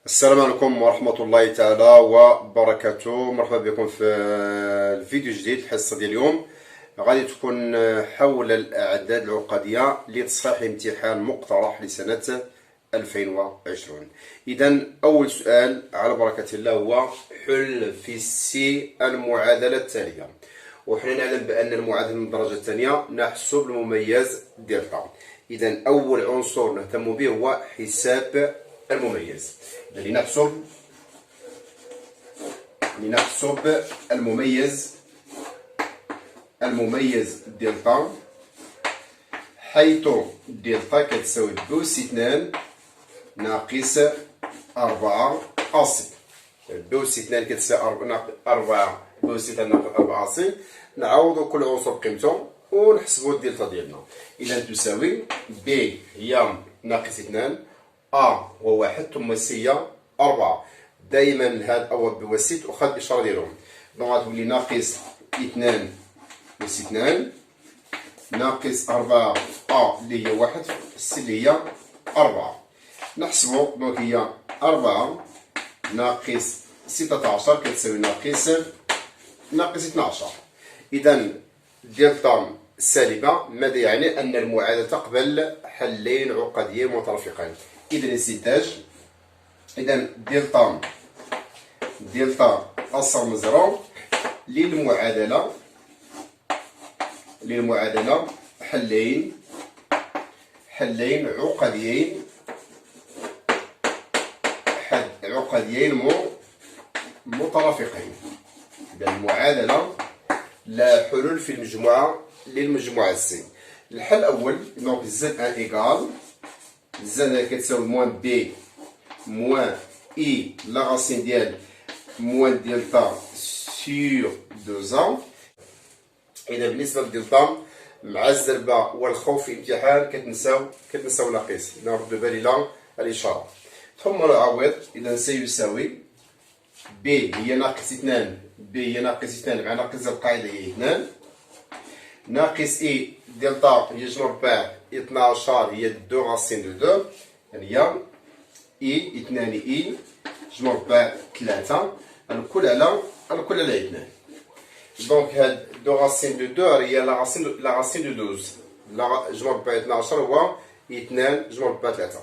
السلام عليكم ورحمة الله تعالى وبركاته. مرحبا بكم في الفيديو جديد. الحصة ديال اليوم غادي تكون حول الأعداد العقدية لتصحيح امتحان مقترح لسنة 2020. إذا أول سؤال على بركة الله هو حل في السي المعادلة التالية. وحنا نعلم بأن المعادلة من الدرجة الثانية نحسب المميز دلتا. إذا أول عنصر نهتم به هو حساب المميز. لنحسب المميز دلتا، حيث دلتا كتساوي بوس 2 ناقص 4 أصي. بوس 2 كتساوي 4 بوس 2 ناقص 4 أصي. نعوضو كل عنصر بقيمته ونحسبو الدلتا ديالنا. إذا تساوي ب هي ناقص 2، أ هو 1 ثم سي هي 4. دائما هاد أول بوسيط وخد الإشارة ديالهم. دونك غتولي ناقص 2 بوس 2 ناقص 4 أ اللي هي 1 سي اللي هي 4. نحسبو دونك هي 4 ناقص 16 كتساوي ناقص 12. إذا دلتا سالبة، ماذا يعني؟ أن المعادلة تقبل حلين عقديين مترافقين. إذا الاستنتاج، إذا دلتا أصغر من زيرو للمعادلة حلين عقديين مترافقين. إذا المعادلة لا حلول في المجموعة للمجموعة سي. الحل الأول دونك زد ان إيكال زد كتساوي موان بي موان اي لا راسين ديال موان دلتا سور 2 ا. إذا بالنسبة لدلتا مع الزربة والخوف في الامتحان كتنساو ناقص. إذا نردو بالي الإشارة ثم نعوض. إذا سيساوي بي هي ناقص 2 مع ناقص القاعدة هي 2 ناقص اي دلتا هي جمع رباع 12 هي 2 راسين دو 2 يعني هي اي 2 اي جمع رباع 3 الكل على 2. دونك هاد 2 راسين دو 2 هي لا راسين دو 12 جمع رباع 12 هو 2 جمع رباع 3.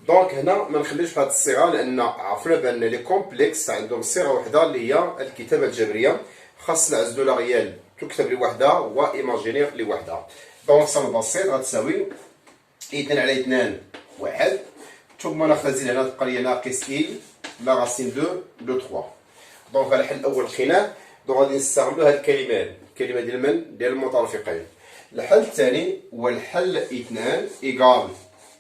دونك هنا ما نخليوش في هذه الصيغه لان عرفنا بان لي كومبلكس عندهم صيغه وحده اللي هي الكتابه الجبريه. خاص العزل لا ريال تكتب لوحدها وايماجينير لوحدها. دونك صار بسيط غتساوي 2 على 2 1 ثم نختزل هنا تبقى لي ناقص اي لا راسين دو 3. دونك الحل الاول لقيناه. دونك غادي نستعملوا هاد الكلمه ديال من؟ ديال المترافقين. الحل الثاني هو الحل 2 ايكال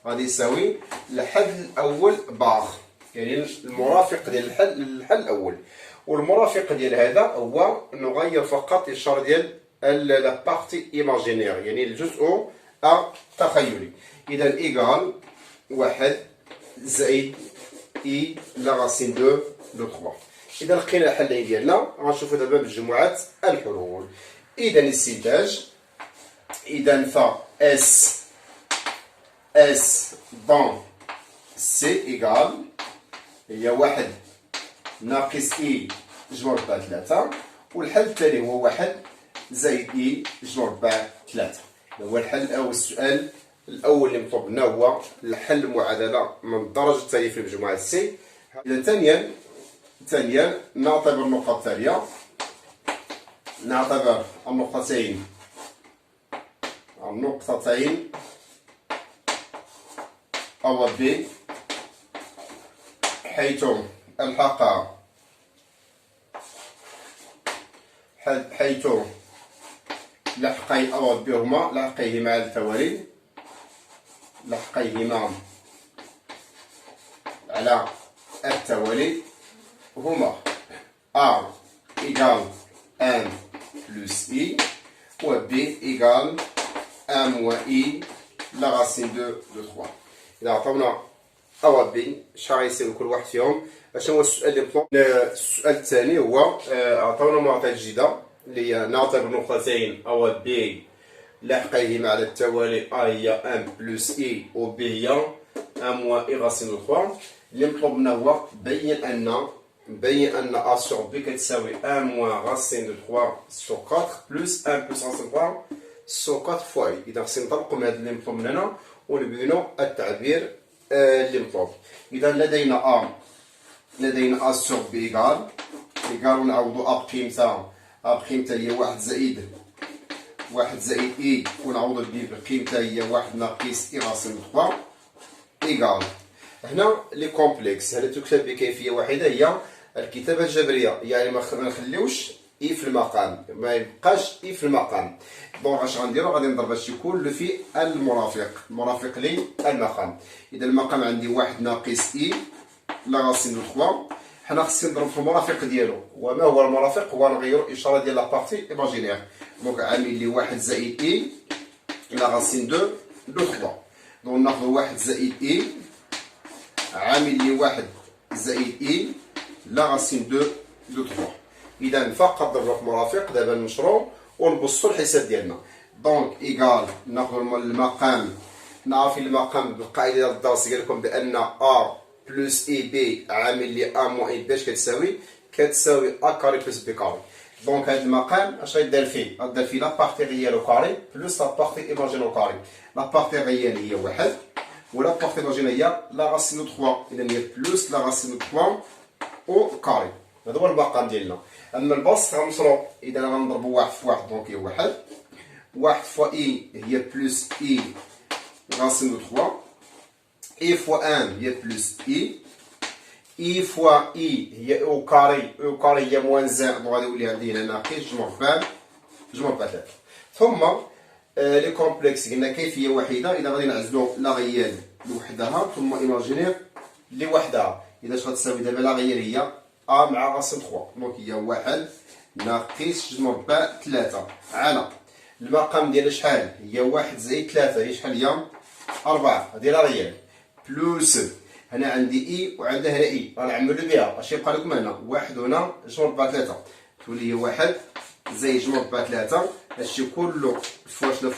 غادي يساوي الحل الاول باغ، يعني المرافق ديال الحل الاول. والمرافق ديال هذا هو نغير فقط الاشاره ديال لا بارتي ايماجينير، يعني الجزء التخيلي. اذا ايكال 1 زائد اي لا راسين دو 3. اذا لقينا الحلين ديالنا. غنشوفوا دابا مجموعات الحلول. اذا الاستنتاج، اذا ف اس دون سي ايكال هي 1 ناقص اي جمع ربع 3. والحل الثاني هو 1 زائد اي جمع ربع 3. هو الحل او السؤال الاول اللي مطلوب لنا هو الحل معادله من الدرجه الثانيه في المجموعه سي. اذا ثانيا نعتبر النقطه التاليه. نعتبر النقطتين أو ب حيث لحقي أو ب هما لحقيهما على التوالي، هما A إيكال 1 بلس إي و B إيكال 1 موان إي لا راسين دو 3. إذا عطاونا أ و بي اش غيصير كل واحد فيهم؟ اشنو هو السؤال اللي مطلوب؟ السؤال الثاني هو عطاونا معطيات جديدة اللي هي نعتبر نقطتين أ و بي لاحقيهما على التوالي. أ هي 1 بلس إي و بي هي 1 moins I racine de 3 اللي مطلوب منا هو بين أن A sur B كتساوي 1 moins racine de 3 sur 4 plus 1 plus racine de 3 sur 4 fois I. إذا خصنا نطبقوا من هذا اللي مطلوب مننا ونبينوا التعبير اللي مطلوب. إذا لدينا A sur B إيكال ونعوضوا A بقيمتها هي 1 زائد إي ونعوضوا B بقيمتها هي 1 ناقص إي راسين 3 إيكال. هنا لي كومبلكس هذا تكتب بكيفية واحدة هي الكتابة الجبرية، يعني ما نخليوش إي في المقام، ما يبقاش إي في المقام. دونك اش غنديرو غادي نضرب هادشي كله في المرافق للمقام. إذا المقام عندي 1 ناقص إي لا راسين دو 3 حنا خصنا نضرب في المرافق ديالو. وما هو المرافق؟ هو نغيرو الإشارة ديال لابارتي إيماجينير. دونك عامل لي 1 زائد إي لا راسين دو 3. دونك ناخدو 1 زائد إي عامل لي 1 زائد إي لا راسين دو 3. إذا فقط ضرب في مرافق. دابا نشرو ونبسطو الحساب ديالنا. دونك إيكال ناخدو المقام، نعرفين المقام بالقاعدة ديال الدرس قال لكم بأن أ بلس إي بي عامل لي أ موان إي بي اش كتساوي أ كاري بلس بي كاري. دونك هاد المقام اش غيدار فيه؟ غدار فيه لابارتي ريال او كاري بلس لابارتي ايماجين او كاري. لابارتي ريال هي 1 ولا بارتي ايماجين هي لا راسين دو 3. إذا هي بلس لا راسين دو 3 او كاري. هذا هو المقام ديالنا. أما البسط غنصرو إذا غنضربو 1 في 1 دونك هي 1 فوا إي هي بلس إي راسين دو 3 إي فوا 1 هي بلس إي فوا إي هي أو كاري هي موان زائد وغادي يولي عندي هنا ناقص جمع بثلاث. ثم لي كومبلكس قلنا كيفية وحيدة. إذا غادي نعزلو لا غيال لوحدها ثم إيماجينير لوحدها. إذا اش غتساوي دابا لا غيال هي أ مع راسين 3 دونك هي 1 ناقص جمع باء 3 على المقام ديالها شحال هي 1 زائد 3 هي شحال هي 4. هادي لا ريال بلوس هنا عندي إي وعندها هنا إي غنعملو بها اش يبقى لكم هنا 1 هنا جمع باء 3 تولي هي 1 زائد جمع باء 3 هادشي كله فوا شنو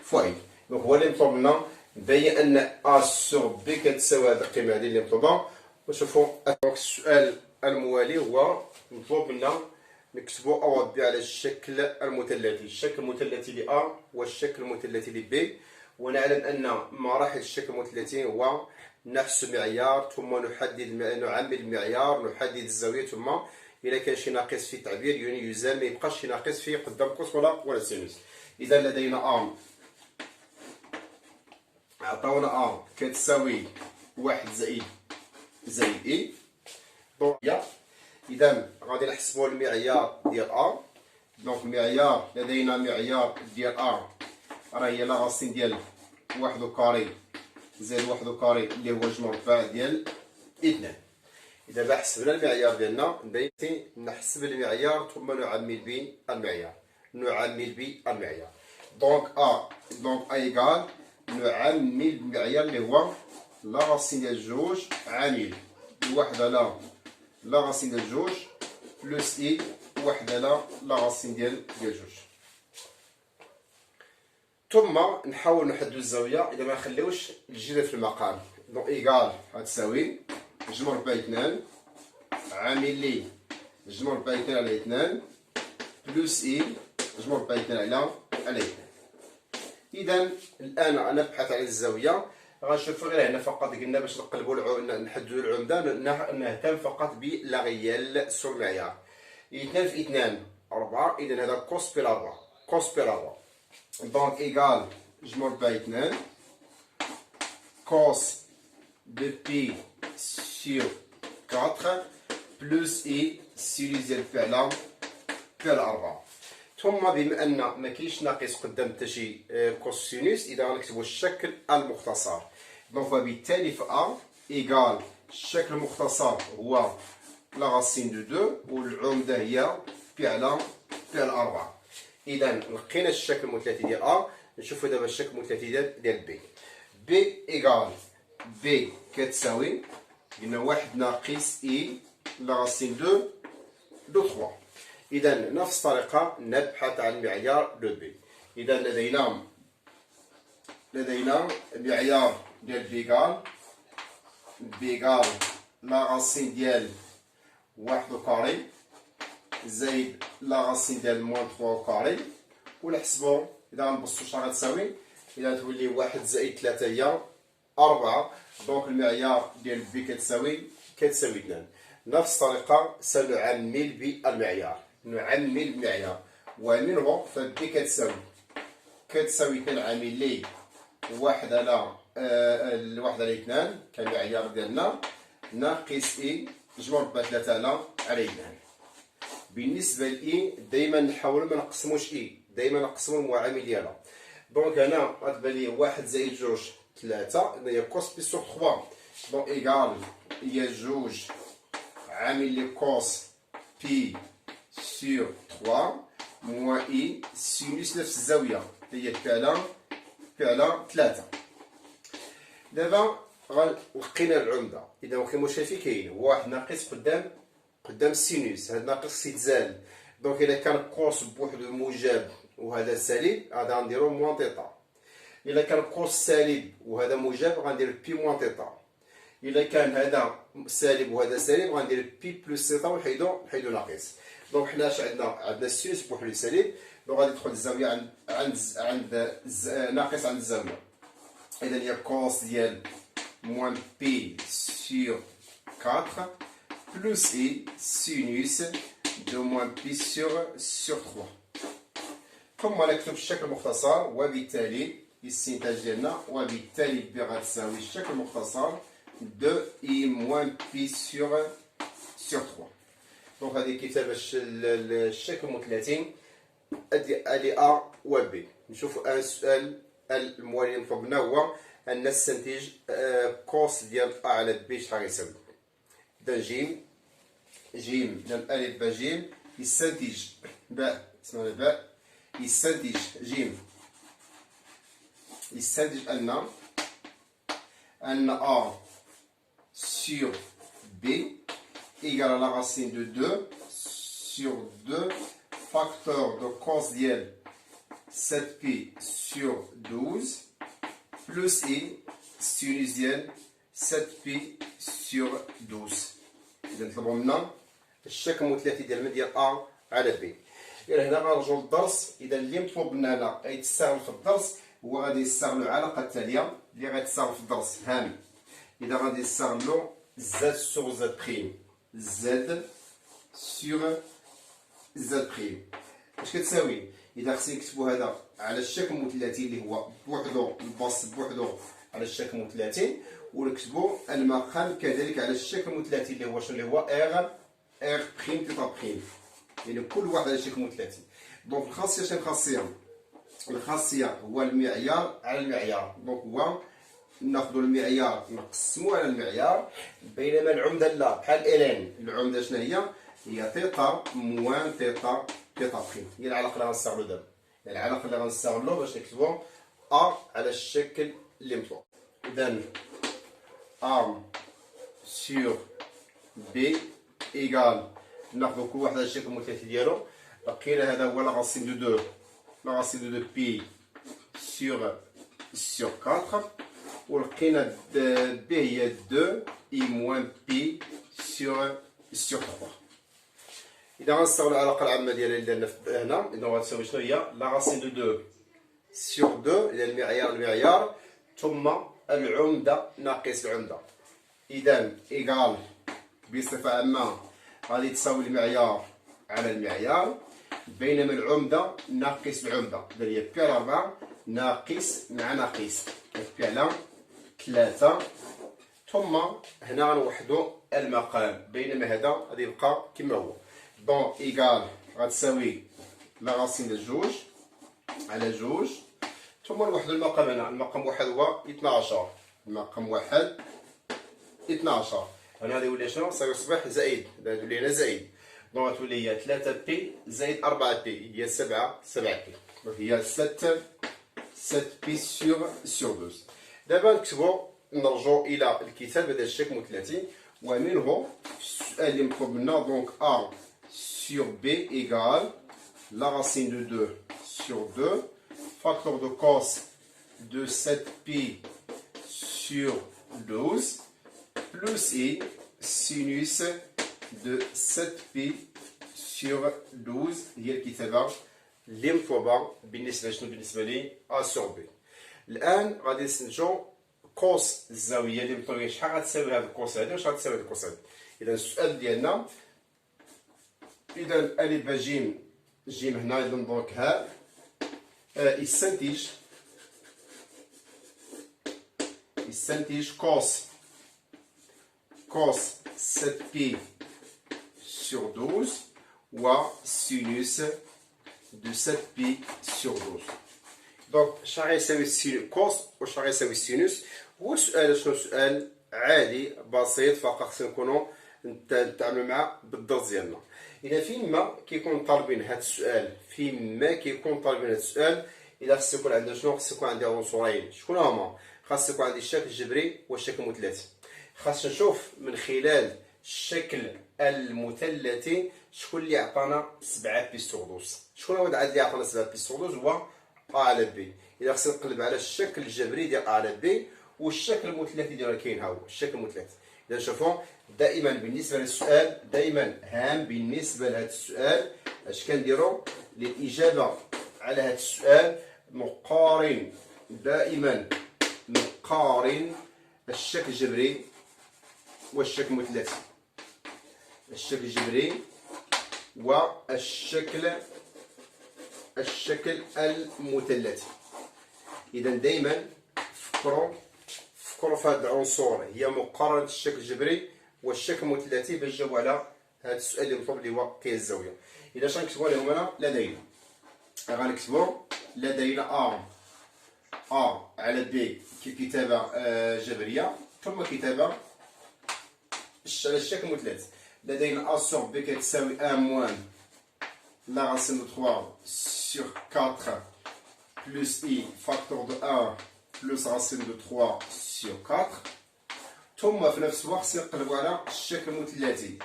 فوا إي. دونك هو اللي مطلوب لنا نبين أن أ سور بي كتساوي هاد القيمة هادي اللي مطلوبة. وشوفوا دونك السؤال الموالي هو مطلوب منا نكتبو أوض بي على الشكل المثلثي. الشكل المثلثي ل أ والشكل المثلثي ل بي. ونعلم أن مراحل الشكل المثلثي هو نحسب معيار ثم نعمل المعيار نحدد الزاوية ثم إذا كان شي ناقص في التعبير يعني يزال ما يبقاش شي ناقص في قدام قوس ولا سينوس. إذا لدينا أ عطاونا أ كتساوي 1 زائد إي. إذا غادي نحسبوا المعيار ديال أ. دونك المعيار لدينا معيار ديال أ راه هي لا راسين ديال 1 كاري زائد 1 كاري اللي هو جمع باء ديال 2. إذا با حسبنا المعيار ديالنا نحسب المعيار ثم نعمل به المعيار دونك أ إيكال نعمل المعيار اللي هو لا راسين ديال جوج عامل الوحدة لا راسين ديال جوج بلس إي وحدة لا راسين ديال جوج. ثم نحاول نحددو الزاوية إذا ما نخليوش الجذر في المقام. دونك إيكال غتساوي جمع باء 2 عامل لي جمع باء 2 على 2 بلس إي جمع باء 2 على 2. إذا الآن نبحث عن الزاوية. غنشوفو غير هنا فقط قلنا باش نقلبو نحددو العمدة نهتم فقط بلا غيال سور المعيار. 2 في 2 4. إذا هذا كوس بيل 4 دونك إيكال جمع باء 2 كوس دو بي سور 4 بلس إي سيليزيال فعلا فعل 4. ثم بما أن ما كاينش ناقص قدام حتى شي كوسينوس إذا غنكتبو الشكل المختصر. دونك وبالتالي ف أ إيكال الشكل المختصر هو لا راسين دو 2 والعمدة هي فعل 4. إذا لقينا الشكل المثلثي ديال أ. نشوفو دابا الشكل المثلثي ديال بي إيكال بي كتساوي قلنا 1 ناقص إي لا راسين دو 3. إذا نفس الطريقة نبحث عن المعيار دو بي. إذا لدينا المعيار ديال بي إيكال بيغال لا راسين ديال 1 كاري زائد لا راسين ديال موان 3 كاري. ونحسبو إذا غنبسطو شحال غتساوي، إذا تولي 1 زائد 3 هي 4. دونك المعيار ديال بي كتساوي 2. نفس الطريقة سنعمل بالمعيار، نعمل المعيار ومنه فبي كتساوي 2 عامل لي 1 على 2 كالمعيار ديالنا ناقص إي مجموع ربع 3 على 2. بالنسبة لإي دايما نحاولو ما نقسموش إي، دايما نقسمو المعامل ديالها. دونك هنا غتبان لي 1 زائد 2 3 هي كوس بي سور 3. دونك إيكال هي 2 عامل لي كوس بي سور 3 موان إي سينوس نفس الزاوية هي بي على 3. دابا لقينا العمدة، إذا ما كاين مشكل في كاين هو واحد ناقص قدام السينوس، هاد ناقص يتزال. دونك إلا كان كوس بوحدو موجب وهذا سالب هذا غنديرو موان تيتا. إلا كان كوس سالب وهذا موجب غندير بي موان تيتا. إلا كان هذا سالب وهذا سالب غندير بي بلس تيتا ونحيدو ناقص. دونك حنا اش عندنا السينوس بوحدو سالب، دونك غادي تدخل الزاوية عند ناقص عند الزاوية. إذا هي كوس ديال موان بي سور 4 بلس إي سينوس دو موان بي سور 3. ثم نكتب الشكل المختصر، وبالتالي الاستنتاج ديالنا وبالتالي بي غتساوي الشكل المختصر دو إي موان بي سور 3. دونك هذه كتابة الشكل المثلثي ادي ا و بي. نشوفوا السؤال الموالي اللي طلبنا هو ان نستنتج كوس ديال ا على بي شحال يساوي. اذا جيم اذا الف با جيم يستنتج باء، اسمها باء يستنتج جيم يستنتج ان ا sur b égale à la racine de 2 sur 2 facteur de cos ديال 7p sur 12 plus i sinus ديال 7p sur 12. إذا نطلبو منا الشكل المثلثي ديال a على b. إلى هنا غنرجعو للدرس. إذا اللي مطلوب منا هنا غيتستعمل في الدرس هو غادي يستعملو العلاقة التالية اللي غيتستعمل في الدرس هامي. إذا غادي يستعملو z sur z prime، z sur z prime اش كتساوي؟ إذا خصني نكتبو هذا على الشكل المثلثي اللي هو بوحدو البسط بوحدو على الشكل المثلثي، ونكتبو المقام كذلك على الشكل المثلثي اللي هو شنو اللي هو ار بريم تيتا بريم، يعني كل واحد على الشكل المثلثي. دونك الخاصية شنو الخاصية هو المعيار على المعيار. دونك هو ناخذ المعيار نقسموه على المعيار، بينما العمده لا. بحال الان العمده شنو هي تيتا موان تيتا بريم. هي العلاقه اللي غنستعملو دابا، العلاقه اللي غنستعملو باش نكتبو ا على الشكل اللي مطلوب. اذا ا سور بي ايكال ناخذ كل واحد على الشكل المثلثي ديالو. لقينا هذا هو لا راسين دو 2 لا راسين دو بي sur 4 ولقينا بي هي 2 اي موان بي sur 3. إذا غنستعملو العلاقة العامة ديالها اللي درنا هنا، إذا غتساوي شنو هي لا راسين دو 2 sur 2 إلى المعيار ثم العمدة ناقص العمدة. إذا إيكال بصفة عامة غادي تساوي المعيار على المعيار، بينما العمدة ناقص العمدة. إذا هي بي على 4 ناقص مع ناقص بي على 3. ثم هنا غنوحدو المقام، بينما هذا غادي يبقى كما هو. دون إيكال غتساوي لا راسين ديال 2 على 2 ثم نوحدو المقام. هنا المقام واحد هو 12، المقام واحد 12. هنا غادي يولي شنو سيصبح زائد، غادي يولي هنا زائد. دونك غتولي هي 3 بي زائد 4 بي هي 7 بي. دونك هي 7 بي سور 12. دابا نكتبو نرجعو الى الكتاب هذا الشكل المثلثي، ومنه السؤال اللي مطلوب منا. دونك ا sur b égale la racine de 2 sur 2 facteur de cos de 7pi sur 12 plus I sinus de 7pi sur 12 هي الكتابة اللي مطلوبة بالنسبة لشنو؟ بالنسبة لي A sur B. الآن غادي نستنتجو قوس الزاوية اللي مطلوبة شحال غتساوي هاد القوس هادي وشحال غتساوي هاد القوس هادي. إذا السؤال ديالنا إذا ألف جيم هنا إذا دونك ها يستنتج cos 7pi sur 12 و sinus de 7pi sur 12. دونك شحال غيساوي كوس وشحال غيساوي السينوس. هو السؤال شنو؟ سؤال عادي بسيط، فقط خصنا نكونو نتعاملو معاه بالضبط ديالنا. إذا فيما كيكون طالبين هاد السؤال إلا خص يكون عندنا شنو؟ خص يكون عندي عنصرين. شكون هما؟ خاص يكون عندي الشكل الجبري والشكل المثلثي. خاص نشوف من خلال الشكل المثلثي شكون اللي عطانا 7 بي سور 12. شكون هو العدد اللي عطانا 7 بي سور 12؟ هو A على B. إذا خصني نقلب على الشكل الجبري ديال A على B والشكل المثلثي ديالو كاين ها هو الشكل المثلثي. إذا شوفوا دائما بالنسبة للسؤال دائما هام بالنسبة لهذا السؤال اش كنديرو للإجابة على هذا السؤال؟ نقارن الشكل الجبري والشكل المثلثي. الشكل الجبري والشكل المثلثي. إذا دائما فكروا في هذا العنصر، هي مقارنة الشكل الجبري والشكل المثلثي باش نجاوبوا على هذا السؤال اللي مطلوب اللي هو قياس الزاوية. إذا اش غنكتبوا لهم هنا؟ غنكتبوا لدينا A على B ككتابة جبرية ثم كتابة على الشكل المثلثي. لدينا A sur B كتساوي 1 moins la racine de 3 sur 4 plus I facteur de 1 plus racine de 3 sur 4. ثم في نفس الوقت سنقلبوا على الشكل المثلثي.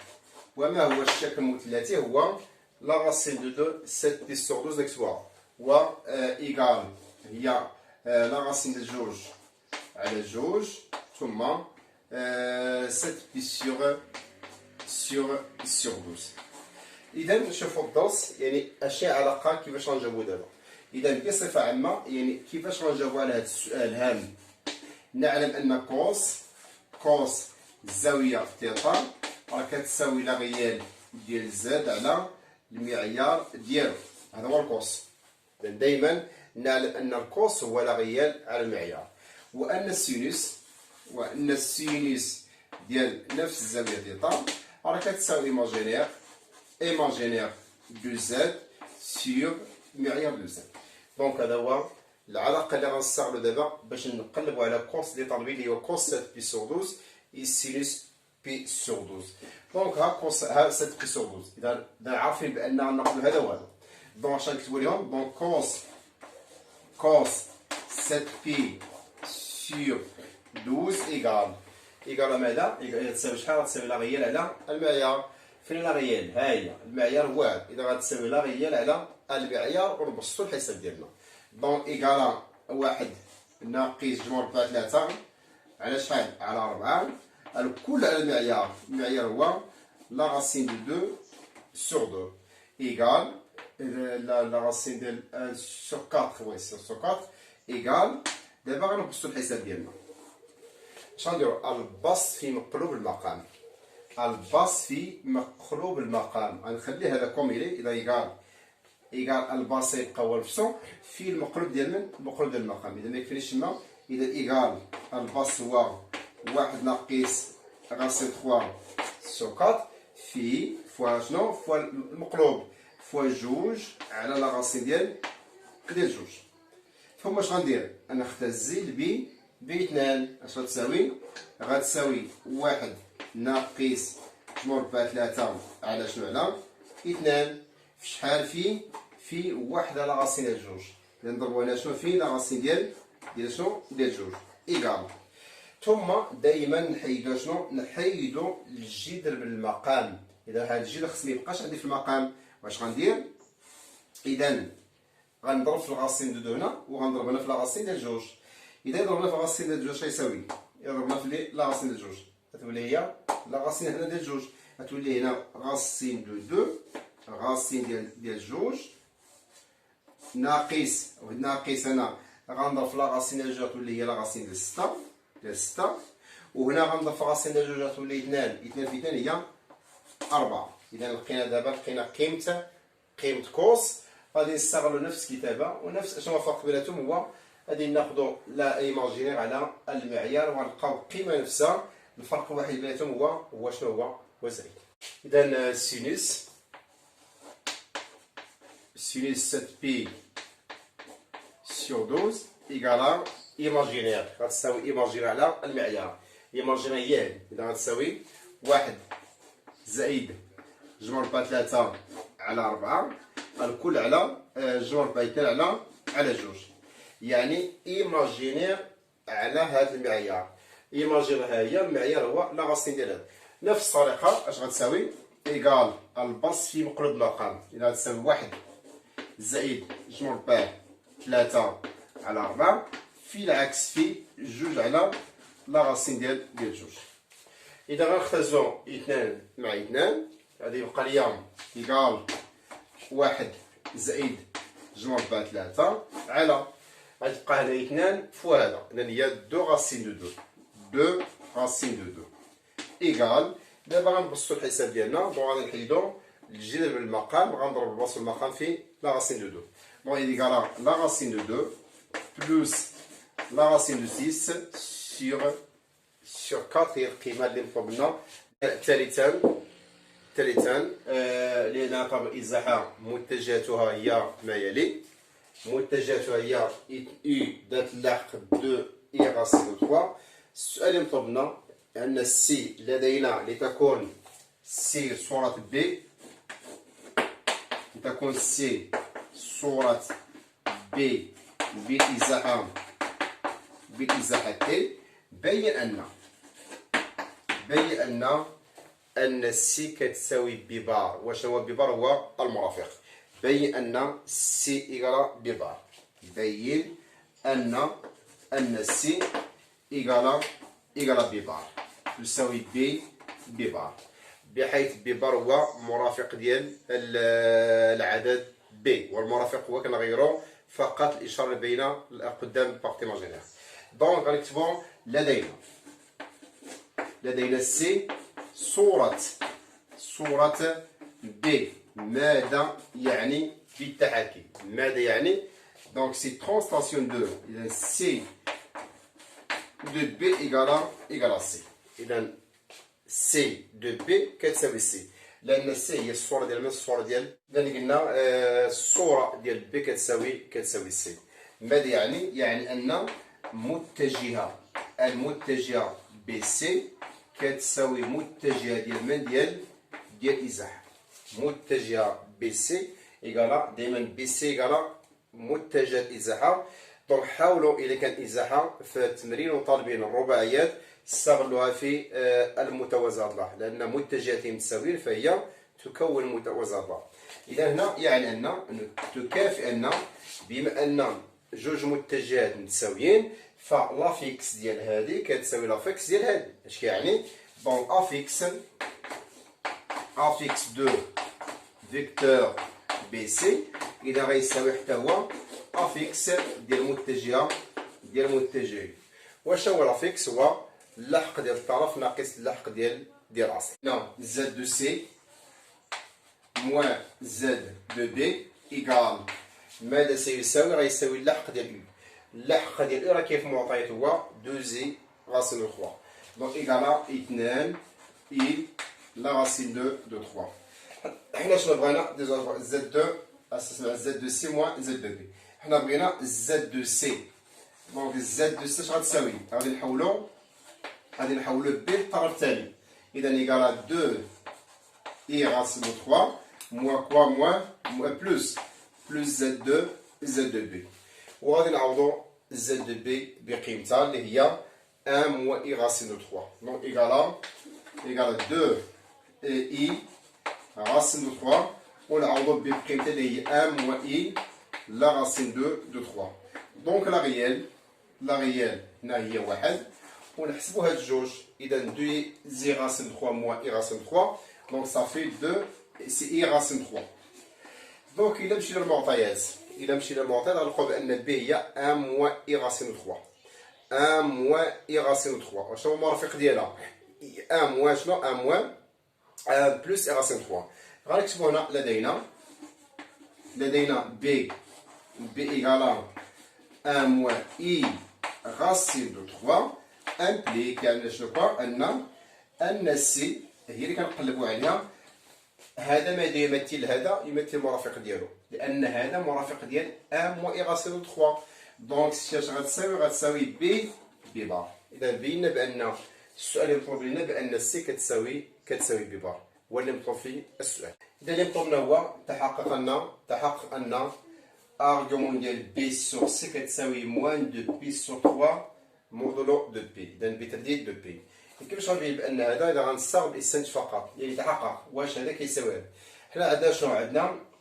وما هو الشكل المثلثي؟ هو la racine de 2 7 pi sur 12 نكتبوها و إيكال هي la racine de جوج على جوج ثم 7 pi sur 12. إذا نشوفوا الدرس يعني أشياء علاقة كيفاش غنجاوبوا دابا. إذا بصفة عامة يعني كيفاش غنجاوبوا على هذا السؤال هام؟ نعلم أن كوس الزاوية تيتا راه كتساوي لا غيال ديال زاد على المعيار ديالو، هذا هو الكوس. دائما نعلم أن الكوس هو لا غيال على المعيار، وأن السينوس ديال نفس الزاوية تيتا راه كتساوي إيماجينير دو زاد سيغ معيار دو زاد. دونك هذا هو العلاقة اللي غنستعملو دابا باش نقلبو على كوس اللي طالبين اللي هو كوس 7 بي سور 12 اي سينوس بي سور 12. دونك ها 7 بي سور 12. إذا عارفين بأن غنقلبو هذا وهذا. دونك اش غنكتبو ليهم؟ دونك كوس 7 بي سور 12 إيكال ماذا؟ تساوي شحال؟ غتساوي لا غيال على المعيار. فين لا غيال؟ ها هي المعيار هو هذا. إذا غتساوي لا غيال على المعيار ونبسطو الحساب ديالنا. دونك إيكالا 1 ناقص جمع 4 3 على شحال؟ على 4. الكل على المعيار. المعيار هو لا راسين دو 2 سور 2 إيكال لا راسين ديال 1 سور 4 وي سور 4 إيكال. دابا غنبسطو الحساب ديالنا. اش غنديرو؟ البسط في مقلوب المقام. غنخلي هذا كوميلي. إذا إيكال البسط يبقى هو نفسو في المقلوب ديال من؟ المقلوب ديال المقام. إذا ميكفينيش تما. إذا إيكال البسط هو 1 ناقص راسين 3 سو 4 في فوا شنو؟ فوا المقلوب فوا جوج على لا راسين ديال جوج. ثم اش غندير؟ أنا نختزل ب2. اش غتساوي؟ غتساوي 1 ناقص جمع 4 3 على شنو؟ على 2 في شحال؟ في 1 على راسين ديال جوج. إذا نضربو هنا شنو؟ في لا راسين ديال شنو؟ ديال جوج إيكال. ثم دائما نحيدو شنو؟ نحيدو الجذر بالمقام. إذا هذا الجذر خصني ميبقاش عندي في المقام. واش غندير؟ إذا غنضرب في الراسين دو هنا وغنضرب هنا في لا راسين ديال جوج. إذا ضربنا في الراسين ديال جوج شنو يساوي؟ ضربنا في لا راسين ديال جوج غتولي هي لا غاسين هنا ديال جوج، غتولي هنا غاسين دو غاسين ديال جوج ناقص هنا غنضرب في لا غاسين ديال جوج غتولي هي لا غاسين ديال ستة، وهنا غنضرب في غاسين ديال جوج غتولي 2 في 2 هي 4. إذا لقينا قيمة كوس. غادي نستغلوا نفس الكتابة ونفس شنو الفرق بيناتهم، هو غادي ناخذوا لا ايماجينير على المعيار ونلقاو القيمة نفسها. الفرق الوحيد بيناتهم هو شنو هو زائد. إذا السينوس 7 بي sur 12 إيكالا ايماجينير، غتساوي ايماجينير على المعيار. ايماجينير هي هادي، إذا غتساوي 1 زائد جمع ربع 3 على 4 الكل على جمع ربع 2 على جوج. يعني ايماجينير على هذا المعيار. ايماجينير ها هي، المعيار هو لا غاسين ديال هذا. نفس الطريقة اش غتساوي إيكال البسط في مقلوب المقام. إذا غتساوي 1 زائد جمع ربع 3 على 4 في العكس في جوج على لا غاسين ديال جوج. إذا غنختزو 2 مع 2 غادي يبقى ليا إيكال 1 زائد جمع ربع 3 على غادي تبقى هنا 2 فوا هذا، إذا هي 2 غاسين دو 2 غاسين دو 2 إيكال. دابا غنبسطو الحساب ديالنا، دونك غادي نحيدو الجذر بالمقام، غنضرب البسط المقام في لا غاسين دو 2. دونك إيكال لا غاسين دو 2 بلوس لا غاسين دو 6 sur 4 هي القيمة اللي مطلوب لنا. ثالثا لأن طابق الإزاحة متجهاتها هي ما يلي. متجهاتها هي U ذات اللاحق 2 إي غاسين 3. السؤال اللي مطلوب لنا أن السي لدينا لتكون سي صورة بي، لتكون سي صورة بي بالإزاحة تي. بين أن سي كتساوي بي بار. واش هو بي بار؟ هو المرافق. بين أن سي إيكالا بي بار. بين أن سي إيكالا بي بار تساوي بي بار، بحيث بي بار هو مرافق ديال العدد بي، والمرافق هو كنغيرو فقط الإشارة بين قدام البارتي ماجينير. دونك غنكتبو لدينا سي صورة بي. ماذا يعني بالتحاكي؟ ماذا يعني؟ دونك سي ترانسلاسيون دو. إذا سي دو بي إيكالا سي. إذا سي دو بي كتساوي سي، لأن سي هي الصورة ديال الصورة ديال. إذا قلنا الصورة ديال بي كتساوي سي. ماذا يعني؟ يعني أن المتجهة بي سي كتساوي متجهة ديال من ديال إزاحة. متجهة بي سي إيكالا دايما بي سي إيكالا متجهة الإزاحة. دونك حاولوا إذا كان إزاحة في التمرين وطالبين الرباعيات استغلوها في المتوازي أضلاع، لأن متجهاتهم متساويين فهي تكون متوازي أضلاع. إذا هنا يعني أن تكافئ أن بما أن جوج متجهات متساويين فلافيكس ديال هادي كتساوي لافيكس ديال هادي. اش كيعني؟ دونك افيكس دو فيكتور بي سي إذا غيساوي حتى هو افيكس ديال المتجه. واش هو لافيكس؟ هو اللحق ديال الطرف ناقص اللحق ديال الاصل. هنا زد دو سي موان زد دو بي إيكال ماذا سيساوي؟ غيساوي اللحق ديال يو. اللحق ديال يو راه كيف معطيات هو 2 زي غاسين دو 3. دونك إيكالا 2 إي لا غاسين دو 3. حنا شنو بغينا؟ ديجا زد دو اساسا زد دو سي موان زد دو بي. حنا بغينا زد دو سي. دونك زد دو سي اش غتساوي؟ غادي نحولو بي للطرف الثاني. إذا إيكالا 2 إي غاسين دو 3 موان كوا موان بلوس زد دو بي. وغادي نعوضو زد دو بي بقيمتها اللي هي 1 موان إي غاسين دو 3. دونك إيكالا 2 إي غاسين دو 3 ونعوضو بي بقيمتها اللي هي 1 موان إي لا غاسين دو 3. دونك لا ريال هنا هي 1 ونحسبوا هاد الجوج. اذا 2 زي راسين 3 موان اي راسين 3 دونك صافي 2 سي اي راسين 3. دونك الا مشينا للمعطيات، غنلقاو بان بي هي 1 موان اي راسين 3. 1 موان اي راسين 3 واش هو المرافق ديالها؟ 1 موان شنو؟ 1 موان 1 بلس اي راسين 3. غنكتبو هنا لدينا بي ايكالا 1 موان اي راسين دو 3 امبليك يعني شنو؟ ان سي هي اللي كنقلبوا عليها. هذا ماذا يمثل؟ هذا يمثل المرافق ديالو، لان هذا مرافق ديال 1 موان اي راسين دو 3. دونك سي اش غتساوي بي بار. اذا بينا بان السؤال يطلب لنا بان سي كتساوي بي بار، هو اللي مطلوب في السؤال. اذا اللي مطلوبنا هو تحقق ان ارغيومون ديال بي سور سي كتساوي موان دو بي سور 3 مودولو دو بي. اذا بترديد دو بي. كيفاش غنبين بان هذا؟ اذا غنستغرب الاستنتاج فقط، يعني تحقق واش هذا كيساوي هذا. حنا عندنا شنو؟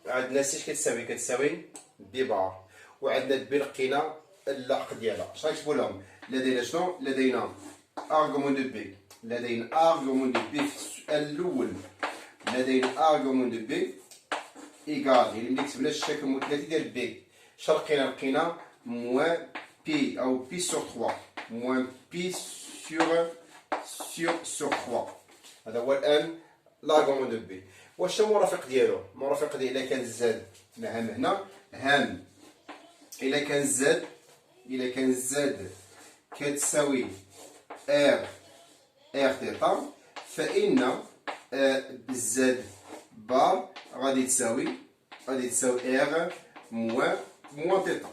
عندنا سي كتساوي بي بار، وعندنا بي لقينا اللاحق ديالها. اش غنكتبوا لهم؟ لدينا شنو؟ لدينا ارغيومون دو بي. في السؤال الاول لدينا ارغيومون دو بي ايكال، يعني ملي كتبنا الشكل المثلثي ديال بي اش لقينا موان بي او بي سور 3 موان بي سور 3. هذا هو الان لاغومون دو بي. واش هو المرافق ديالو؟ المرافق ديالو الا كان زاد هام هنا هام، الا كان زاد كتساوي ار تيتا، فان زاد بار غادي تساوي ار موان تيتا.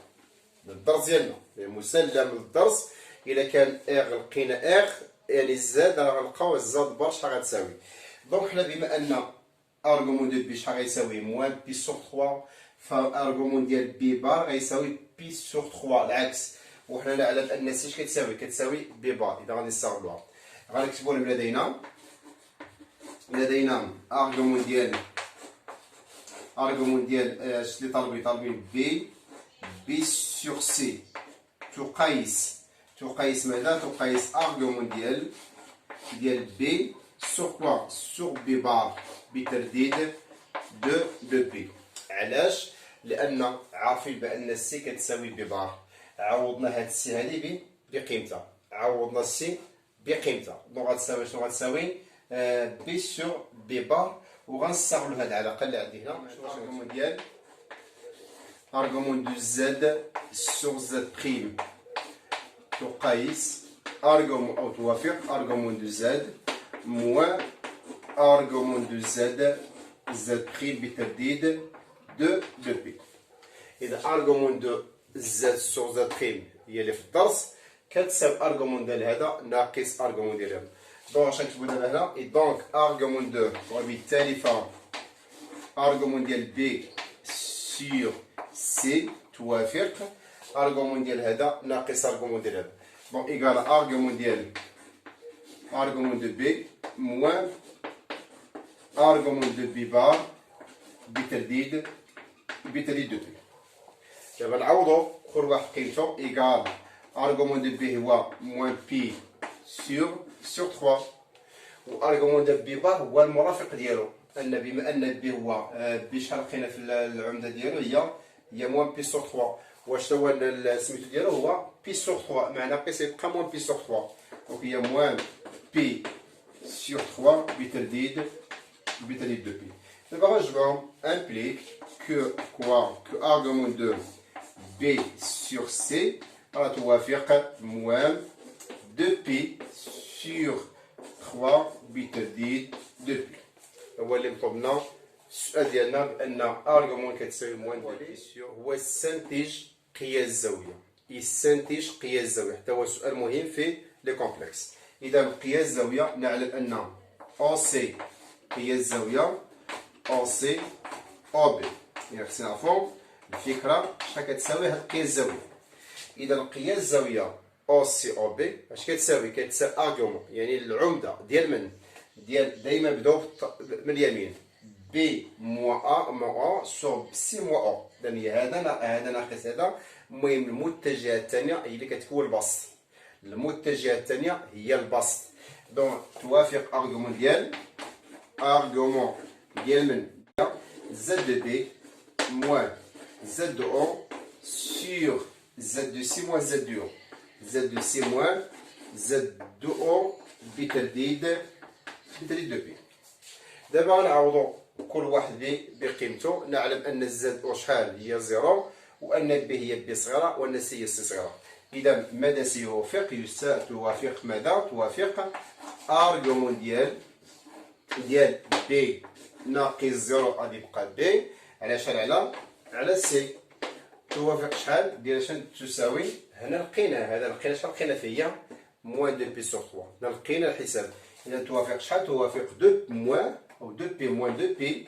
الدرس ديالنا مسلم للدرس. الا كان ار لقينا ار يعني الزاد راه غنلقاو الزاد بار شحال غتساوي. دونك حنا بما ان ارغومون دو بي شحال غيساوي موان بي سور 3، فارغومون ديال بي بار غيساوي بي سور 3 العكس. وحنا نعلم ان سي كتساوي بي بار. اذا غادي نستغلوها غنكتبوا لهم لدينا ارغومون ديال اش اللي طالبين بي سور سي تقيس ماذا؟ تقيس ارغومون ديال بي سور بي بار بترديد دو بي. علاش؟ لان عارفين بان السي كتساوي بي بار. عوضنا هاد السي هادي بقيمتها، عوضنا السي بقيمتها. دونك غتساوي شنو؟ غتساوي بي سور بي بار. وغنستغلو هاد العلاقه اللي عندي هنا. ارغومون دو زد سور زد بريم تقيس ارغومون او توافق ارغومون دو زد موان ارغومون دو زد بريم بترديد دو بي. اذا ارغومون دو زد سور زد بريم هي اللي في الدرس كتساوي ارغومون ديال هذا ناقص ارغومون ديال هذا. دونك اش نكتبو دابا هنا؟ اي دونك ارغومون دو وبالتالي ارغومون ديال بي سور سي توافق ارغومون ديال هذا ناقص ارغومون ديال هذا. دونك ايكال ارغومون دو بي موان ارغومون دو بي بار بترديد دو بي. دابا نعوضو كل واحد قيمتو. ايكال ارغومون دو بي هو موان بي سور 3 وارغومون دو بي بار هو المرافق ديالو. ان بما ان بي هو بي شحال لقينا في العمده ديالو هي موان بي سور 3. واش هو سميتو ديالو؟ هو بي سور 3 مع ناقص يبقى موان بي سور 3. دونك هي موان بي سور 3 بترديد دو بي. دابا غنجمعهم امبليك كو ارغومون دو بي سور سي راه توافق موان دو بي سور 3 بترديد دو بي. هو اللي مطلوبنا السؤال ديالنا بان ارغومون كتساوي موان دو بي سور هو يستنتج قياس الزاويه. حتى هو سؤال مهم في لي كومبلكس. اذا قياس الزاويه نعلم ان او سي قياس الزاويه او سي او بي. يعني خصنا نعرفو الفكره شحال كتساوي هاد قياس الزاويه. اذا قياس الزاويه او سي او بي اش كتساوي ارغيومون يعني العمده ديال دايما بداو من اليمين بي موان ا موان ا سور سي موان او. اذا هذا ناقص هذا. المهم المتجهه الثانيه هي اللي كتكون البسط. المتجهة الثانية هي البسط. دونك توافق ارغومون ديال من z de b moins z de o sur z de c moins z de o. z de c moins z de o بترديد دو بي. دابا غنعوضو كل واحد بقيمته. نعلم ان الزد او شحال هي زيرو، وان بي هي بي صغيره، وان سي هي سي صغيره. اذا ماذا سيوافق؟ توافق ماذا؟ توافق ارغومون ديال بي ناقص زيرو غادي يبقى بي على شحال؟ على سي. توافق شحال؟ ديال شحال تساوي؟ هنا لقينا هذا، لقينا شحال لقينا فيا؟ موان دو بي سور 3. لقينا الحساب. إذا توافق شحال؟ توافق دو موان أو دو بي موان دو بي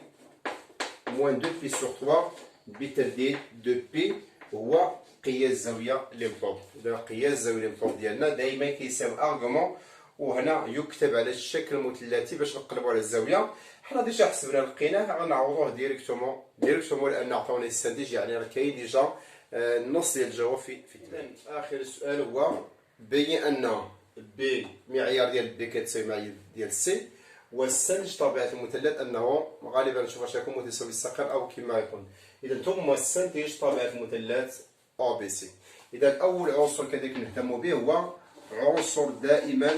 موان دو بي سور 3 بترديد دو بي هو قياس الزاوية اللي مطلوب. إذا قياس الزاوية اللي مطلوب ديالنا دايما كيساوي أرغومون، وهنا يكتب على الشكل المثلثي باش نقلبو على الزاوية. حنا ديجا حسبنا لقيناه، غنعوضوه ديريكتومون لأن عطاوني السنديج، يعني راه كاين ديجا النص ديال الجواب في آخر السؤال هو بين أن بي معيار ديال بي كتساوي معيار ديال سي، واستنتج طبيعة المثلث أنه غالبا نشوف واش يكون متساوي الساقين أو كما يكون. إذا ثم استنتج طبيعة المثلث أو بي سي. إذا أول عنصر كذلك نهتم به هو عنصر دائما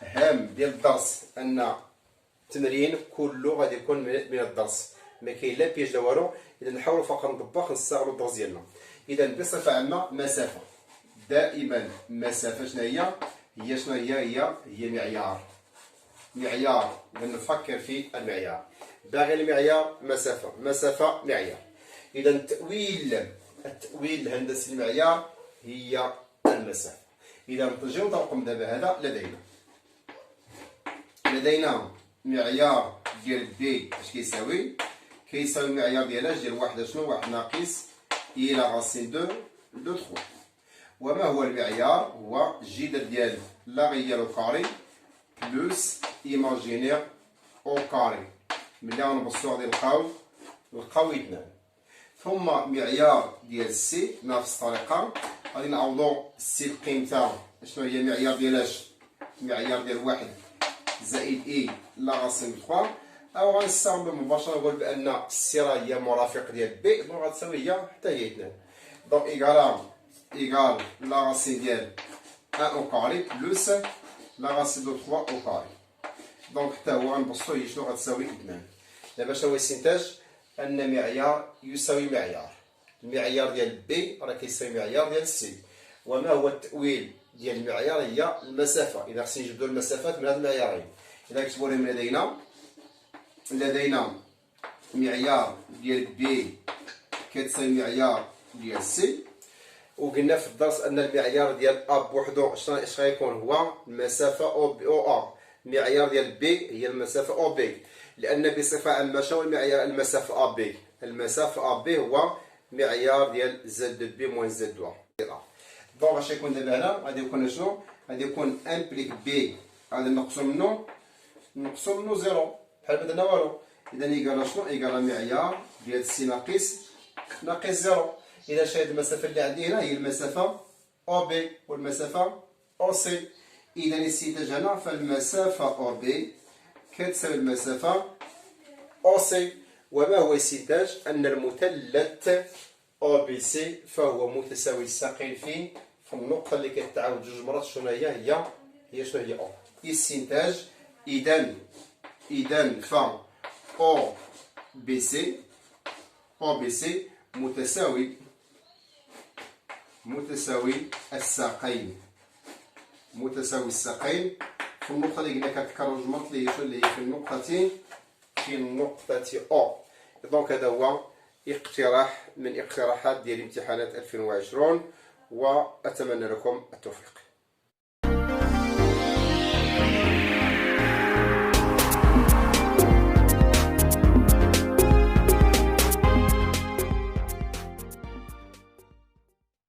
هام ديال الدرس، أن التمرين كله غادي يكون من الدرس، ما كاين لا بيج لا والو. إذا نحاولوا فقط نطبق نستغلوا الدرس ديالنا. إذا بصفة عامة مسافة، دائما مسافة شنو هي؟ هي معيار. نفكر في المعيار. باغي المعيار مسافة معيار. إذا التأويل الهندسي المعيار هي المسافة. إذا نجيو نطبقوا دابا هذا. لدينا معيار ديال بي اش كيساوي المعيار ديال اش ديال واحد شنو؟ واحد ناقص إلى غاسين دو 3. وما هو المعيار؟ هو جذر ديال لا ريال او كاري بلوس ايماجينير او كاري. ملي غنبصو غادي نلقاو 2. ثم معيار ديال سي نفس الطريقة، غادي نعوضو سي بقيمتها شنو هي؟ معيار ديال اش؟ معيار ديال واحد زائد اي لا غاسين 3. او غنستعملو مباشرة نقول بأن سي راه هي مرافق ديال بي، دونك غتساوي هي حتى هي 2. دونك إيكال لا راسين ديال 1 au carré بلوس لا راسين دو 3 au carré. دونك حتى هو غنبسطو هي شنو غتساوي 2. دابا شنو هو الاستنتاج؟ أن معيار يساوي معيار. المعيار ديال بي راه كيساوي معيار ديال سي. وما هو التأويل ديال المعيار؟ هي المسافة. إذا خصني نجبدو المسافات من هاد المعيارين. إذا كتبوا لهم لدينا معيار ديال بي كتساوي معيار ديال سي. وقلنا في الدرس ان المعيار ديال ا بوحدو اش غيكون؟ هو المسافه او ا. المعيار ديال بي هي المسافه او بي، لان بصفه عامه شنو المعيار المسافه ا بي؟ المسافه ا بي هو معيار ديال زد دو بي موان زد دو ا. دونك اش غيكون دابا هنا؟ غادي يكون شنو؟ غادي يكون امبليك بي غادي نقصو منو زيرو بحال ما درنا والو. اذا ايكالا شنو؟ ايكالا معيار ديال سي ناقص زيرو. إذا شاهد المسافة اللي عندي هنا هي المسافة أو بي والمسافة أو سي. إذا الاستنتاج هنا فالمسافة أو بي كتساوي المسافة أو سي. وما هو الاستنتاج؟ أن المثلث أو بي سي فهو متساوي الساقين في النقطة اللي كتعاود جوج مرات. شنو هي شنو هي أو؟ استنتاج. إذا ف أو بي سي متساوي الساقين في النقطة اللي قلنا كتكرر جوج مرات اللي هي في النقطة أو. دونك هذا هو اقتراح من اقتراحات ديال امتحانات 2020، وأتمنى لكم التوفيق.